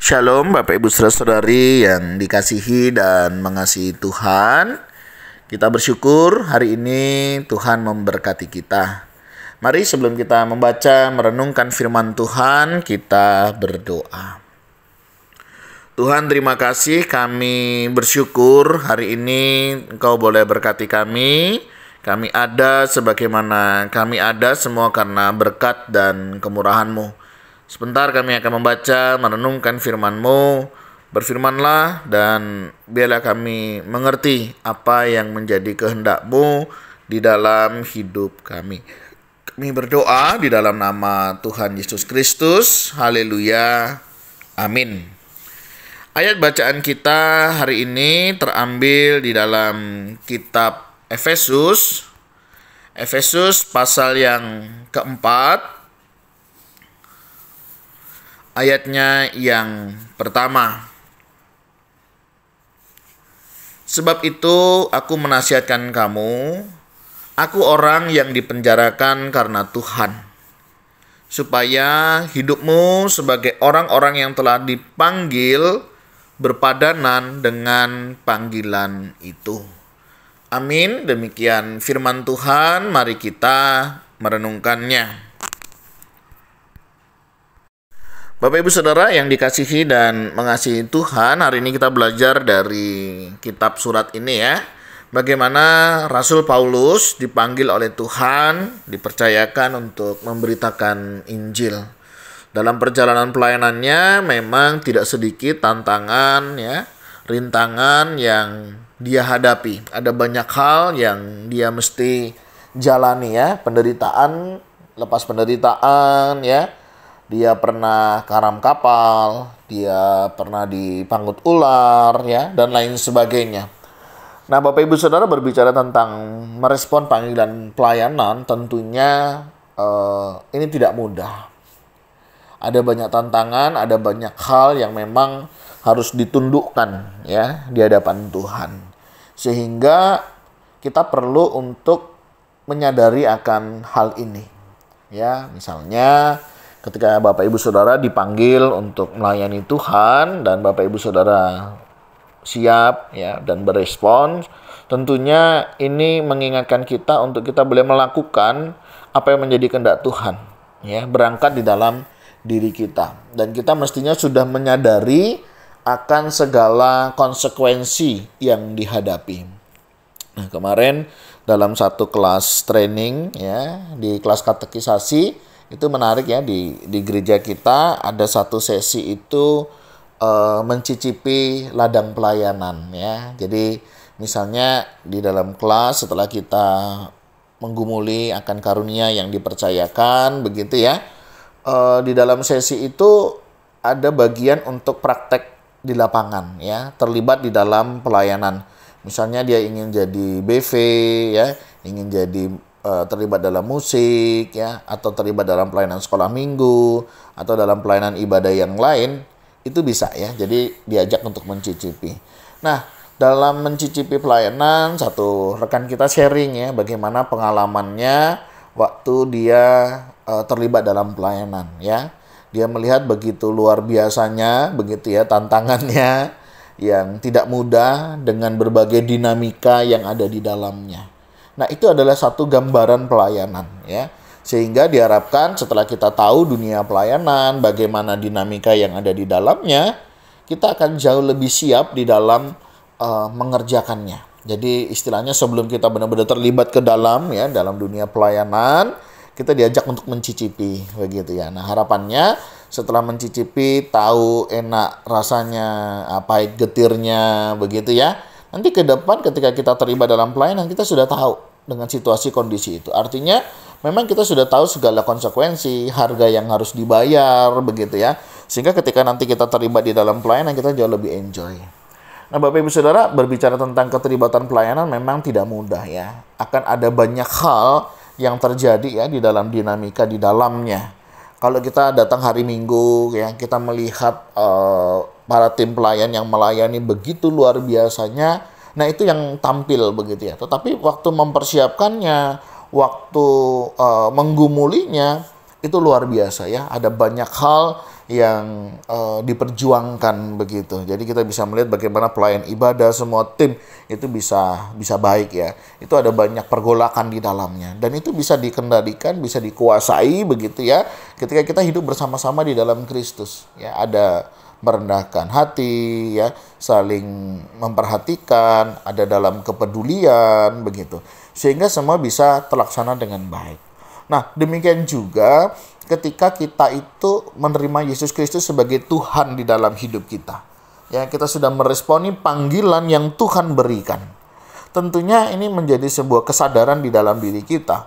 Shalom Bapak Ibu Saudara-saudari yang dikasihi dan mengasihi Tuhan. Kita bersyukur hari ini Tuhan memberkati kita. Mari sebelum kita membaca merenungkan firman Tuhan, kita berdoa. Tuhan, terima kasih, kami bersyukur hari ini Engkau boleh berkati kami. Kami ada sebagaimana kami ada semua karena berkat dan kemurahan-Mu. Sebentar kami akan membaca, merenungkan firman-Mu. Berfirmanlah dan biarlah kami mengerti apa yang menjadi kehendak-Mu di dalam hidup kami. Kami berdoa di dalam nama Tuhan Yesus Kristus. Haleluya. Amin. Ayat bacaan kita hari ini terambil di dalam kitab Efesus. Efesus pasal yang keempat. Ayatnya yang pertama. Sebab itu aku menasihatkan kamu, aku orang yang dipenjarakan karena Tuhan, supaya hidupmu sebagai orang-orang yang telah dipanggil berpadanan dengan panggilan itu. Amin. Demikian firman Tuhan, mari kita merenungkannya. Bapak Ibu Saudara yang dikasihi dan mengasihi Tuhan, hari ini kita belajar dari kitab surat ini ya. Bagaimana Rasul Paulus dipanggil oleh Tuhan, dipercayakan untuk memberitakan Injil. Dalam perjalanan pelayanannya memang tidak sedikit tantangan ya, rintangan yang dia hadapi. Ada banyak hal yang dia mesti jalani ya, penderitaan, lepas penderitaan ya. Dia pernah karam kapal, dia pernah dipanggut ular, ya, dan lain sebagainya. Nah, Bapak Ibu Saudara berbicara tentang merespon panggilan pelayanan, tentunya ini tidak mudah. Ada banyak tantangan, ada banyak hal yang memang harus ditundukkan, ya, di hadapan Tuhan. Sehingga kita perlu untuk menyadari akan hal ini, ya, misalnya. Ketika Bapak Ibu Saudara dipanggil untuk melayani Tuhan dan Bapak Ibu Saudara siap ya dan berespons, tentunya ini mengingatkan kita untuk kita boleh melakukan apa yang menjadi kehendak Tuhan ya, berangkat di dalam diri kita. Dan kita mestinya sudah menyadari akan segala konsekuensi yang dihadapi. Nah, kemarin dalam satu kelas training ya, di kelas katekisasi itu menarik ya, di gereja kita ada satu sesi itu mencicipi ladang pelayanan ya. Jadi misalnya di dalam kelas setelah kita menggumuli akan karunia yang dipercayakan begitu ya, di dalam sesi itu ada bagian untuk praktek di lapangan ya, terlibat di dalam pelayanan. Misalnya dia ingin jadi BV ya, ingin jadi terlibat dalam musik ya, atau terlibat dalam pelayanan sekolah minggu atau dalam pelayanan ibadah yang lain, itu bisa ya. Jadi diajak untuk mencicipi. Nah, dalam mencicipi pelayanan, satu rekan kita sharing ya bagaimana pengalamannya waktu dia terlibat dalam pelayanan ya. Dia melihat begitu luar biasanya begitu ya tantangannya yang tidak mudah dengan berbagai dinamika yang ada di dalamnya. Nah, itu adalah satu gambaran pelayanan ya. Sehingga diharapkan setelah kita tahu dunia pelayanan, bagaimana dinamika yang ada di dalamnya, kita akan jauh lebih siap di dalam mengerjakannya. Jadi istilahnya sebelum kita benar-benar terlibat ke dalam ya, dalam dunia pelayanan, kita diajak untuk mencicipi begitu ya. Nah, harapannya setelah mencicipi, tahu enak rasanya, pahit getirnya begitu ya. Nanti ke depan ketika kita terlibat dalam pelayanan, kita sudah tahu dengan situasi kondisi itu. Artinya memang kita sudah tahu segala konsekuensi, harga yang harus dibayar begitu ya. Sehingga ketika nanti kita terlibat di dalam pelayanan, kita jauh lebih enjoy. Nah, Bapak Ibu Saudara, berbicara tentang keterlibatan pelayanan memang tidak mudah ya. Akan ada banyak hal yang terjadi ya di dalam dinamika di dalamnya. Kalau kita datang hari Minggu ya, kita melihat para tim pelayan yang melayani begitu luar biasanya. Nah, itu yang tampil begitu ya. Tetapi waktu mempersiapkannya, waktu menggumulinya, itu luar biasa ya. Ada banyak hal diperjuangkan begitu. Jadi kita bisa melihat bagaimana pelayan ibadah, semua tim itu bisa baik ya. Itu ada banyak pergolakan di dalamnya dan itu bisa dikendalikan, bisa dikuasai begitu ya. Ketika kita hidup bersama-sama di dalam Kristus ya, ada merendahkan hati ya, saling memperhatikan, ada dalam kepedulian begitu. Sehingga semua bisa terlaksana dengan baik. Nah, demikian juga ketika kita itu menerima Yesus Kristus sebagai Tuhan di dalam hidup kita. Ya, kita sudah meresponi panggilan yang Tuhan berikan. Tentunya ini menjadi sebuah kesadaran di dalam diri kita.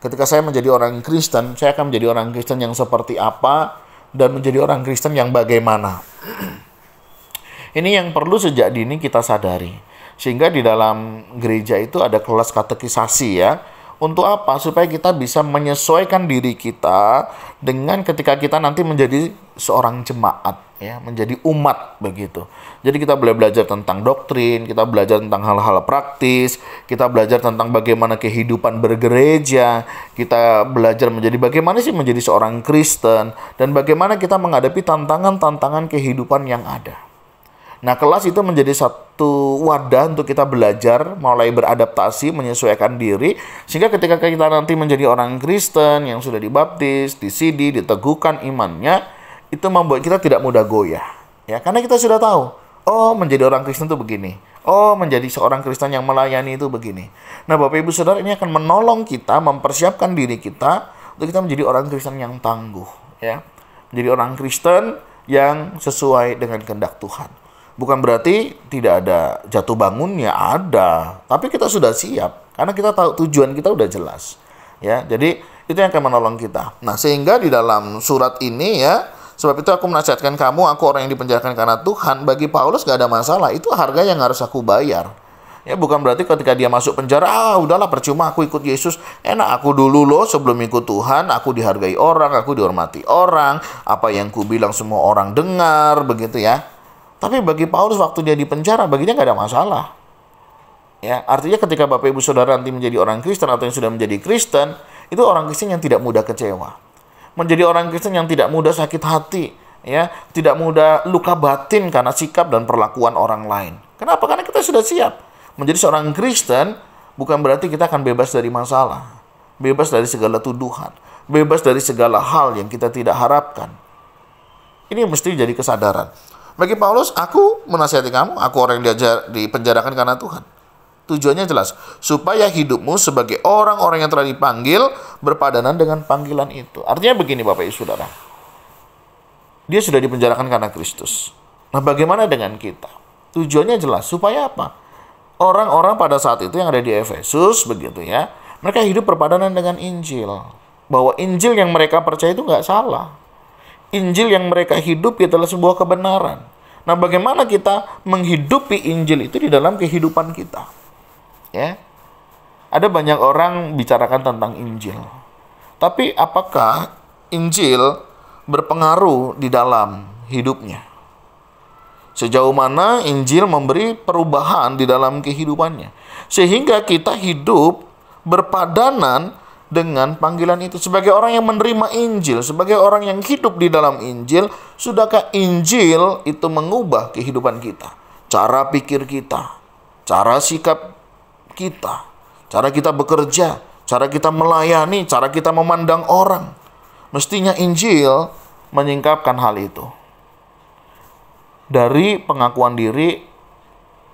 Ketika saya menjadi orang Kristen, saya akan menjadi orang Kristen yang seperti apa dan menjadi orang Kristen yang bagaimana. Ini yang perlu sejak dini kita sadari. Sehingga di dalam gereja itu ada kelas katekisasi ya. Untuk apa? Supaya kita bisa menyesuaikan diri kita dengan ketika kita nanti menjadi seorang jemaat, ya, menjadi umat begitu. Jadi kita boleh belajar tentang doktrin, kita belajar tentang hal-hal praktis, kita belajar tentang bagaimana kehidupan bergereja, kita belajar menjadi bagaimana sih menjadi seorang Kristen, dan bagaimana kita menghadapi tantangan-tantangan kehidupan yang ada. Nah, kelas itu menjadi satu wadah untuk kita belajar, mulai beradaptasi, menyesuaikan diri, sehingga ketika kita nanti menjadi orang Kristen yang sudah dibaptis, disidi, diteguhkan imannya, itu membuat kita tidak mudah goyah. Ya, karena kita sudah tahu, oh menjadi orang Kristen itu begini, oh menjadi seorang Kristen yang melayani itu begini. Nah, Bapak Ibu Saudara, ini akan menolong kita, mempersiapkan diri kita untuk kita menjadi orang Kristen yang tangguh, ya, menjadi orang Kristen yang sesuai dengan kehendak Tuhan. Bukan berarti tidak ada jatuh bangunnya, ada. Tapi kita sudah siap. Karena kita tahu tujuan kita udah jelas. Ya, jadi itu yang akan menolong kita. Nah, sehingga di dalam surat ini ya, sebab itu aku menasihatkan kamu, aku orang yang dipenjarakan karena Tuhan. Bagi Paulus gak ada masalah. Itu harga yang harus aku bayar. Ya, bukan berarti ketika dia masuk penjara, udahlah percuma aku ikut Yesus. Enak aku dulu loh sebelum ikut Tuhan, aku dihargai orang, aku dihormati orang. Apa yang ku bilang semua orang dengar, begitu ya. Tapi bagi Paulus waktu dia di penjara, baginya nggak ada masalah. Ya, artinya ketika Bapak Ibu Saudara nanti menjadi orang Kristen atau yang sudah menjadi Kristen, itu orang Kristen yang tidak mudah kecewa. Menjadi orang Kristen yang tidak mudah sakit hati, ya, tidak mudah luka batin karena sikap dan perlakuan orang lain. Kenapa? Karena kita sudah siap. Menjadi seorang Kristen bukan berarti kita akan bebas dari masalah, bebas dari segala tuduhan, bebas dari segala hal yang kita tidak harapkan. Ini mesti jadi kesadaran. Bagi Paulus, aku menasihati kamu, aku orang yang dipenjarakan karena Tuhan. Tujuannya jelas, supaya hidupmu sebagai orang-orang yang telah dipanggil berpadanan dengan panggilan itu. Artinya begini Bapak Ibu Saudara, dia sudah dipenjarakan karena Kristus. Nah, bagaimana dengan kita? Tujuannya jelas, supaya apa? Orang-orang pada saat itu yang ada di Efesus, begitu ya, mereka hidup berpadanan dengan Injil. Bahwa Injil yang mereka percaya itu nggak salah. Injil yang mereka hidupi adalah sebuah kebenaran. Nah, bagaimana kita menghidupi Injil itu di dalam kehidupan kita? Ya, ada banyak orang bicarakan tentang Injil. Tapi apakah Injil berpengaruh di dalam hidupnya? Sejauh mana Injil memberi perubahan di dalam kehidupannya? Sehingga kita hidup berpadanan dengan panggilan itu. Sebagai orang yang menerima Injil, sebagai orang yang hidup di dalam Injil, sudahkah Injil itu mengubah kehidupan kita? Cara pikir kita, cara sikap kita, cara kita bekerja, cara kita melayani, cara kita memandang orang. Mestinya Injil menyingkapkan hal itu. Dari pengakuan diri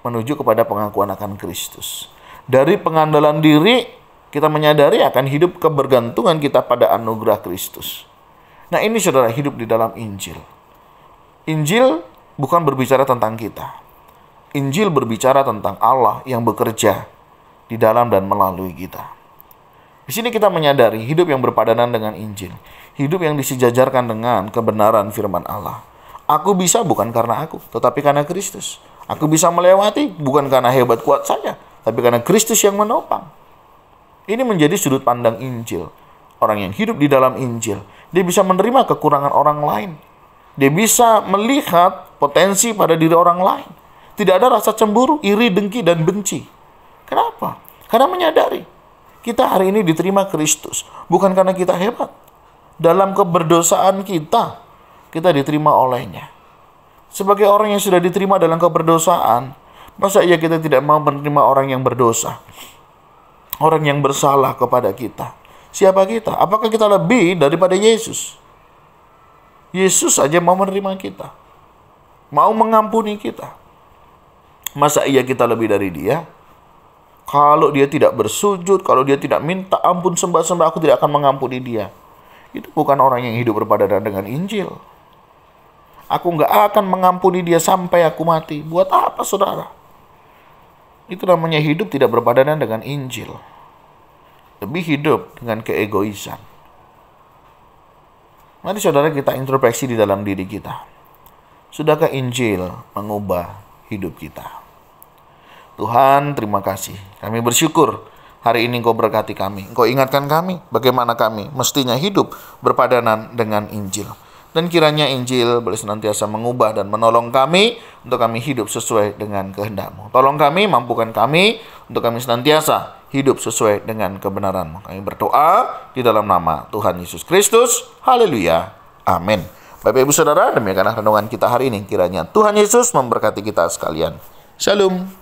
menuju kepada pengakuan akan Kristus. Dari pengandalan diri kita menyadari akan hidup kebergantungan kita pada anugerah Kristus. Nah, ini saudara, hidup di dalam Injil. Injil bukan berbicara tentang kita. Injil berbicara tentang Allah yang bekerja di dalam dan melalui kita. Di sini kita menyadari hidup yang berpadanan dengan Injil. Hidup yang disejajarkan dengan kebenaran firman Allah. Aku bisa bukan karena aku, tetapi karena Kristus. Aku bisa melewati bukan karena hebat kuat saya, tapi karena Kristus yang menopang. Ini menjadi sudut pandang Injil. Orang yang hidup di dalam Injil, dia bisa menerima kekurangan orang lain. Dia bisa melihat potensi pada diri orang lain. Tidak ada rasa cemburu, iri, dengki, dan benci. Kenapa? Karena menyadari kita hari ini diterima Kristus. Bukan karena kita hebat. Dalam keberdosaan kita, kita diterima olehnya. Sebagai orang yang sudah diterima dalam keberdosaan, masa iya kita tidak mau menerima orang yang berdosa? Orang yang bersalah kepada kita. Siapa kita? Apakah kita lebih daripada Yesus? Yesus saja mau menerima kita. Mau mengampuni kita. Masa iya kita lebih dari dia? Kalau dia tidak bersujud, kalau dia tidak minta ampun sembah-sembah, aku tidak akan mengampuni dia. Itu bukan orang yang hidup berpadanan dengan Injil. Aku nggak akan mengampuni dia sampai aku mati. Buat apa, saudara? Itu namanya hidup tidak berpadanan dengan Injil. Lebih hidup dengan keegoisan. Mari saudara kita introspeksi di dalam diri kita. Sudahkah Injil mengubah hidup kita? Tuhan, terima kasih. Kami bersyukur hari ini Engkau berkati kami. Engkau ingatkan kami bagaimana kami mestinya hidup berpadanan dengan Injil. Dan kiranya Injil boleh senantiasa mengubah dan menolong kami untuk kami hidup sesuai dengan kehendak-Mu. Tolong kami, mampukan kami untuk kami senantiasa hidup sesuai dengan kebenaran-Mu. Kami berdoa di dalam nama Tuhan Yesus Kristus. Haleluya. Amin. Bapak Ibu Saudara, demikianlah renungan kita hari ini. Kiranya Tuhan Yesus memberkati kita sekalian. Shalom.